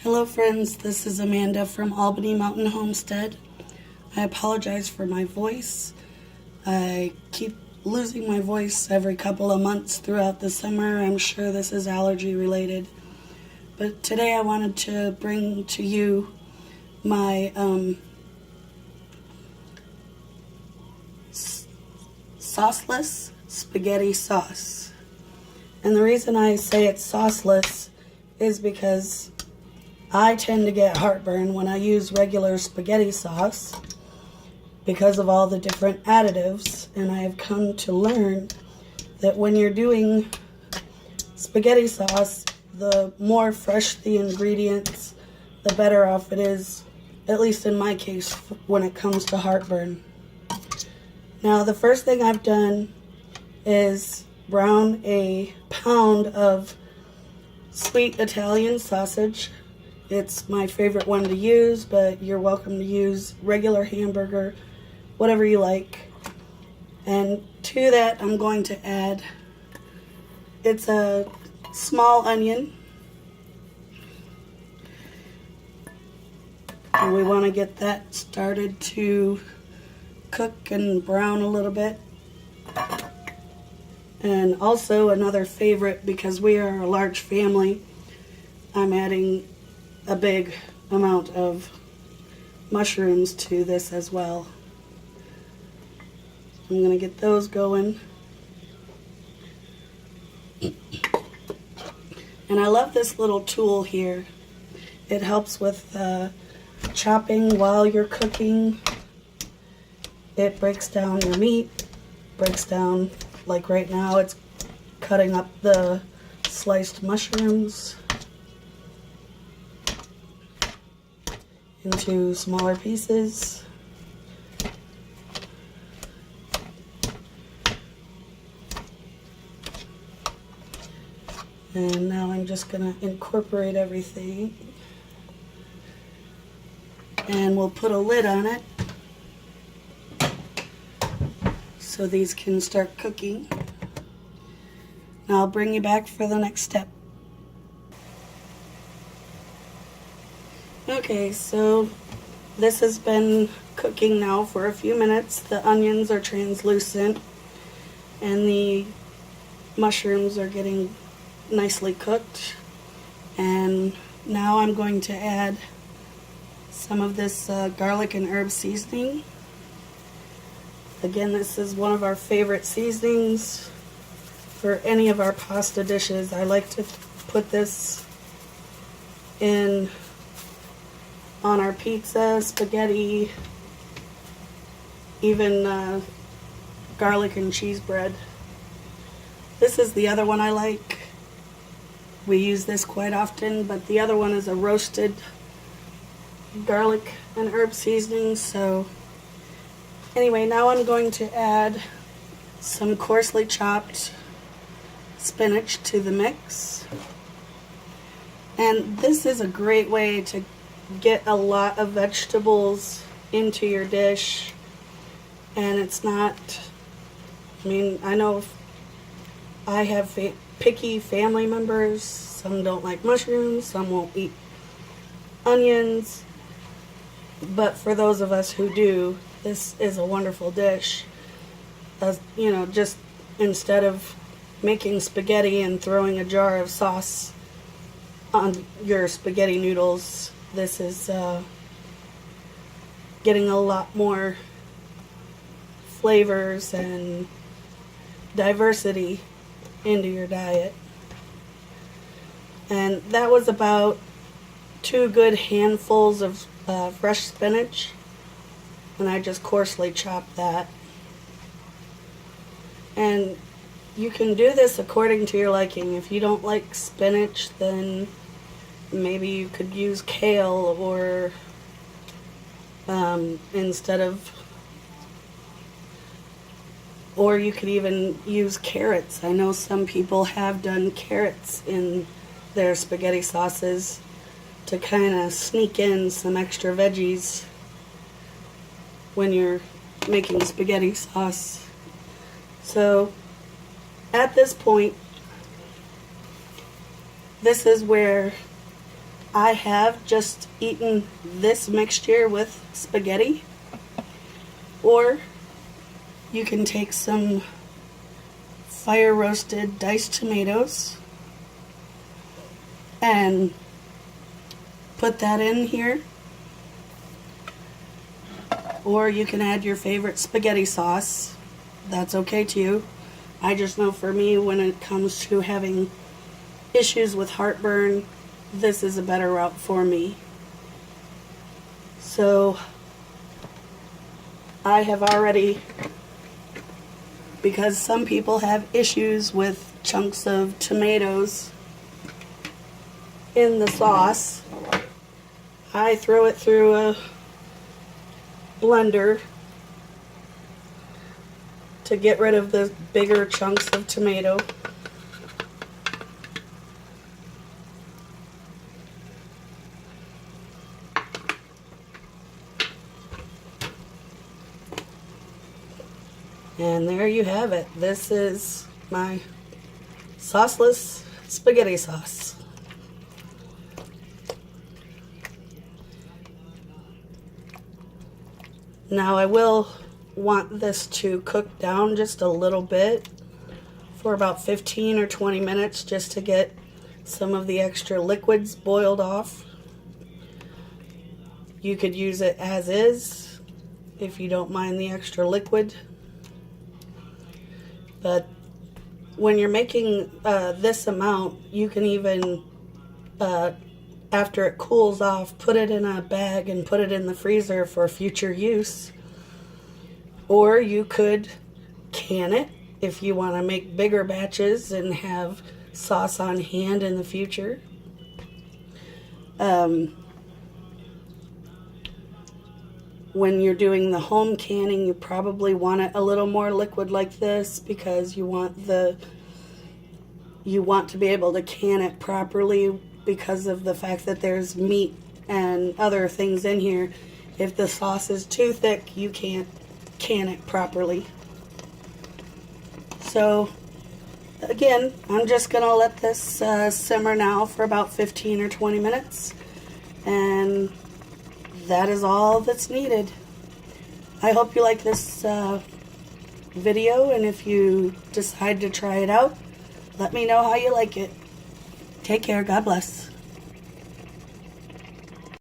Hello friends, this is Amanda from Albany Mountain Homestead. I apologize for my voice. I keep losing my voice every couple of months throughout the summer. I'm sure this is allergy related. But today I wanted to bring to you my sauceless spaghetti sauce. And the reason I say it's sauceless is because I tend to get heartburn when I use regular spaghetti sauce because of all the different additives, and I have come to learn that when you're doing spaghetti sauce, the more fresh the ingredients, the better off it is, at least in my case, when it comes to heartburn. Now, the first thing I've done is brown a pound of sweet Italian sausage. It's my favorite one to use, but you're welcome to use regular hamburger, whatever you like. And to that, I'm going to add, it's a small onion. And we want to get that started to cook and brown a little bit. And also another favorite, because we are a large family, I'm adding a big amount of mushrooms to this as well. I'm going to get those going. And I love this little tool here. It helps with chopping while you're cooking. It breaks down your meat, breaks down, like right now, it's cutting up the sliced mushrooms into smaller pieces. And now I'm just going to incorporate everything. And we'll put a lid on it so these can start cooking. Now I'll bring you back for the next step. Okay, so this has been cooking now for a few minutes. The onions are translucent and the mushrooms are getting nicely cooked. And now I'm going to add some of this garlic and herb seasoning. Again, this is one of our favorite seasonings for any of our pasta dishes. I like to put this in on our pizza, spaghetti, even garlic and cheese bread. This is the other one I like. We use this quite often, but the other one is a roasted garlic and herb seasoning. So anyway, now I'm going to add some coarsely chopped spinach to the mix. And this is a great way to get a lot of vegetables into your dish. And it's not, I mean, I know I have picky family members. Some don't like mushrooms, some won't eat onions. But for those of us who do, this is a wonderful dish. You know, just instead of making spaghetti and throwing a jar of sauce on your spaghetti noodles, this is getting a lot more flavors and diversity into your diet. And that was about 2 good handfuls of fresh spinach, and I just coarsely chopped that. And you can do this according to your liking. If you don't like spinach, then maybe you could use kale, or instead of, or you could even use carrots. I know some people have done carrots in their spaghetti sauces to kind of sneak in some extra veggies when you're making spaghetti sauce. So at this point, this is where I have just eaten this mixture with spaghetti, or you can take some fire roasted diced tomatoes and put that in here, or you can add your favorite spaghetti sauce. That's okay too. I just know for me, when it comes to having issues with heartburn, this is a better route for me. So I have already, because some people have issues with chunks of tomatoes in the sauce, I throw it through a blender to get rid of the bigger chunks of tomato. And there you have it. This is my sauceless spaghetti sauce. Now I will want this to cook down just a little bit for about 15 or 20 minutes just to get some of the extra liquids boiled off. You could use it as is if you don't mind the extra liquid. But when you're making this amount, you can even, after it cools off, put it in a bag and put it in the freezer for future use. Or you could can it if you want to make bigger batches and have sauce on hand in the future. When you're doing the home canning, you probably want it a little more liquid like this, because you want to be able to can it properly, because of the fact that there's meat and other things in here. If the sauce is too thick, you can't can it properly. So again, I'm just gonna let this simmer now for about 15 or 20 minutes, and that is all that's needed. I hope you like this video, and if you decide to try it out, let me know how you like it. Take care. God bless.